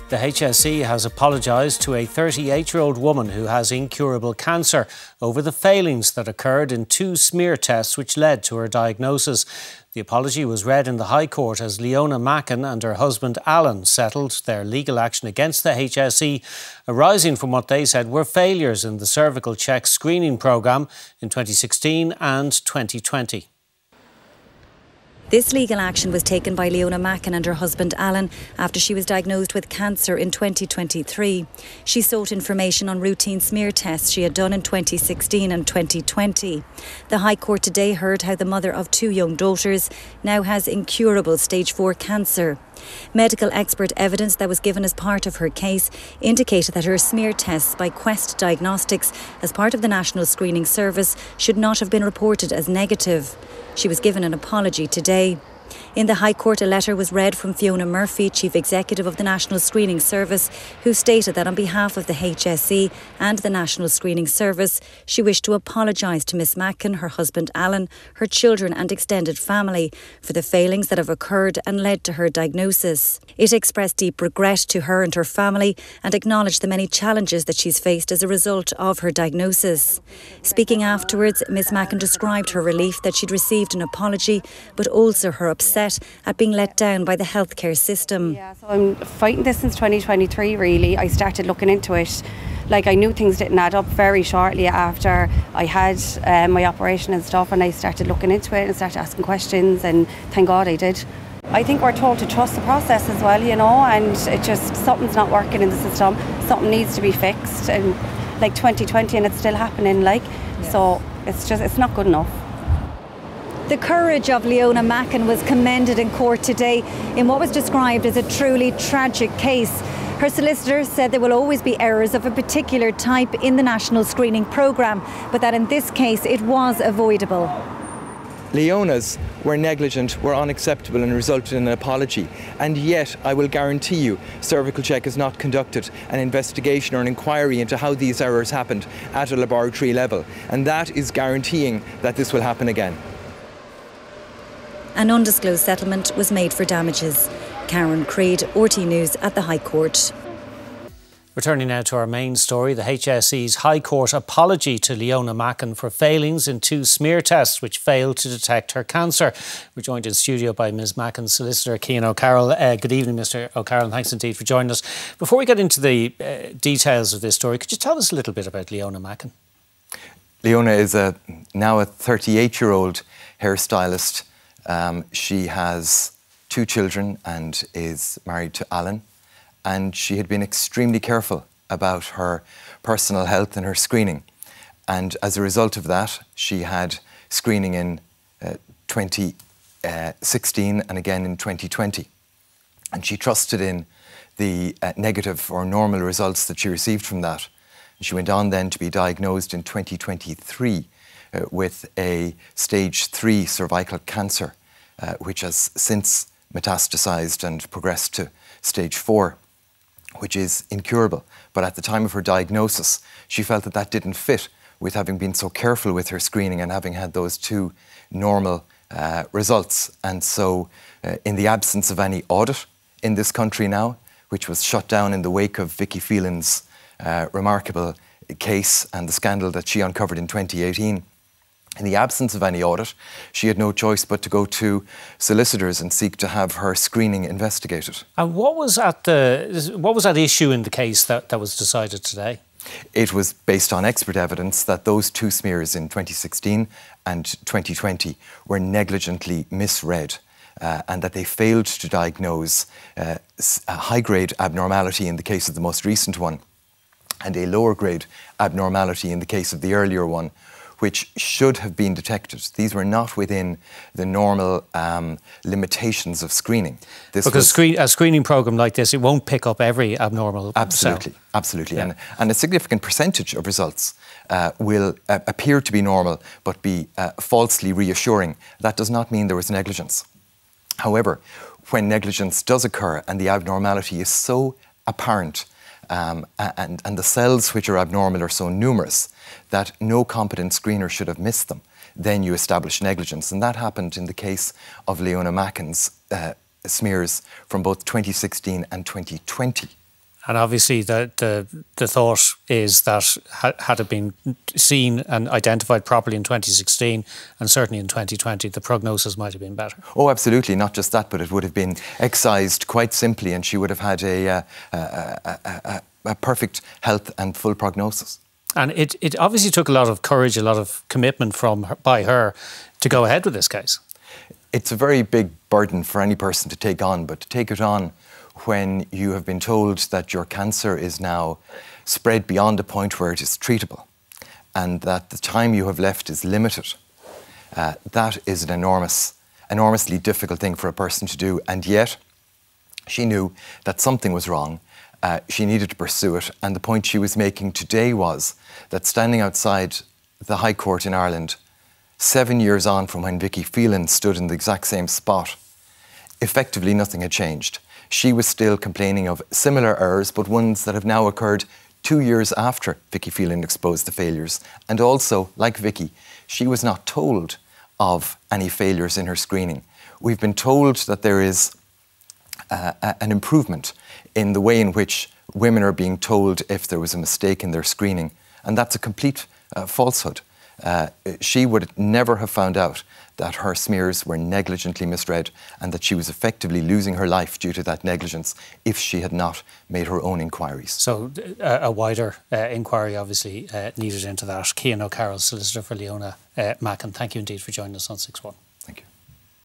The HSE has apologised to a 38-year-old woman who has incurable cancer over the failings that occurred in 2 smear tests which led to her diagnosis. The apology was read in the High Court as Leona Macken and her husband Alan settled their legal action against the HSE, arising from what they said were failures in the CervicalCheck screening programme in 2016 and 2020. This legal action was taken by Leona Macken and her husband Alan after she was diagnosed with cancer in 2023. She sought information on routine smear tests she had done in 2016 and 2020. The High Court today heard how the mother of 2 young daughters now has incurable stage 4 cancer. Medical expert evidence that was given as part of her case indicated that her smear tests by Quest Diagnostics as part of the National Screening Service should not have been reported as negative. She was given an apology today. In the High Court, a letter was read from Fiona Murphy, Chief Executive of the National Screening Service, who stated that on behalf of the HSE and the National Screening Service, she wished to apologise to Ms Macken, her husband Alan, her children and extended family for the failings that have occurred and led to her diagnosis. It expressed deep regret to her and her family and acknowledged the many challenges that she's faced as a result of her diagnosis. Speaking afterwards, Ms Macken described her relief that she'd received an apology, but also her upset at being let down by the healthcare system. Yeah, so I'm fighting this since 2023 really. I started looking into it. Like, I knew things didn't add up very shortly after I had my operation and stuff, and I started looking into it and started asking questions, and thank God I did. I think we're told to trust the process as well, you know, and it just, something's not working in the system, something needs to be fixed, and like 2020 and it's still happening, like, yes. So it's not good enough. The courage of Leona Macken was commended in court today in what was described as a truly tragic case. Her solicitor said there will always be errors of a particular type in the national screening programme, but that in this case it was avoidable. Leona's were negligent, were unacceptable and resulted in an apology. And yet, I will guarantee you, CervicalCheck has not conducted an investigation or an inquiry into how these errors happened at a laboratory level. And that is guaranteeing that this will happen again. An undisclosed settlement was made for damages. Karen Creed, RT News at the High Court. Returning now to our main story, the HSE's High Court apology to Leona Macken for failings in 2 smear tests which failed to detect her cancer. We're joined in studio by Ms Macken's solicitor, Cian O'Carroll. Good evening, Mr O'Carroll, and thanks indeed for joining us. Before we get into the details of this story, could you tell us a little bit about Leona Macken? Leona is now a 38-year-old hairstylist. She has 2 children and is married to Alan, and she had been extremely careful about her personal health and her screening, and as a result of that she had screening in 2016 and again in 2020, and she trusted in the negative or normal results that she received from that. And she went on then to be diagnosed in 2023 with a stage 3 cervical cancer, which has since metastasised and progressed to stage 4, which is incurable. But at the time of her diagnosis, she felt that that didn't fit with having been so careful with her screening and having had those 2 normal results. And so in the absence of any audit in this country now, which was shut down in the wake of Vicky Phelan's remarkable case and the scandal that she uncovered in 2018, in the absence of any audit, she had no choice but to go to solicitors and seek to have her screening investigated. And what was at issue in the case that was decided today? It was based on expert evidence that those 2 smears in 2016 and 2020 were negligently misread, and that they failed to diagnose a high-grade abnormality in the case of the most recent one and a lower-grade abnormality in the case of the earlier one, which should have been detected. These were not within the normal limitations of screening. Because a screening programme like this, it won't pick up every abnormal cell. Absolutely. Yeah. And a significant percentage of results will appear to be normal but be falsely reassuring. That does not mean there was negligence. However, when negligence does occur and the abnormality is so apparent, and the cells which are abnormal are so numerous that no competent screener should have missed them, then you establish negligence. And that happened in the case of Leona Macken's smears from both 2016 and 2020. And obviously the thought is that had it been seen and identified properly in 2016 and certainly in 2020, the prognosis might have been better. Oh, absolutely. Not just that, but it would have been excised quite simply and she would have had a perfect health and full prognosis. And it obviously took a lot of courage, a lot of commitment by her to go ahead with this case. It's a very big burden for any person to take on, but to take it on when you have been told that your cancer is now spread beyond a point where it is treatable and that the time you have left is limited, that is an enormously difficult thing for a person to do. And yet she knew that something was wrong. She needed to pursue it. And the point she was making today was that standing outside the High Court in Ireland, 7 years on from when Vicky Phelan stood in the exact same spot, effectively nothing had changed. She was still complaining of similar errors, but ones that have now occurred 2 years after Vicky Phelan exposed the failures. And also, like Vicky, she was not told of any failures in her screening. We've been told that there is an improvement in the way in which women are being told if there was a mistake in their screening. And that's a complete falsehood. She would never have found out that her smears were negligently misread and that she was effectively losing her life due to that negligence if she had not made her own inquiries. So a wider inquiry obviously needed into that. Cian O'Carroll, solicitor for Leona Macken, thank you indeed for joining us on 6-1.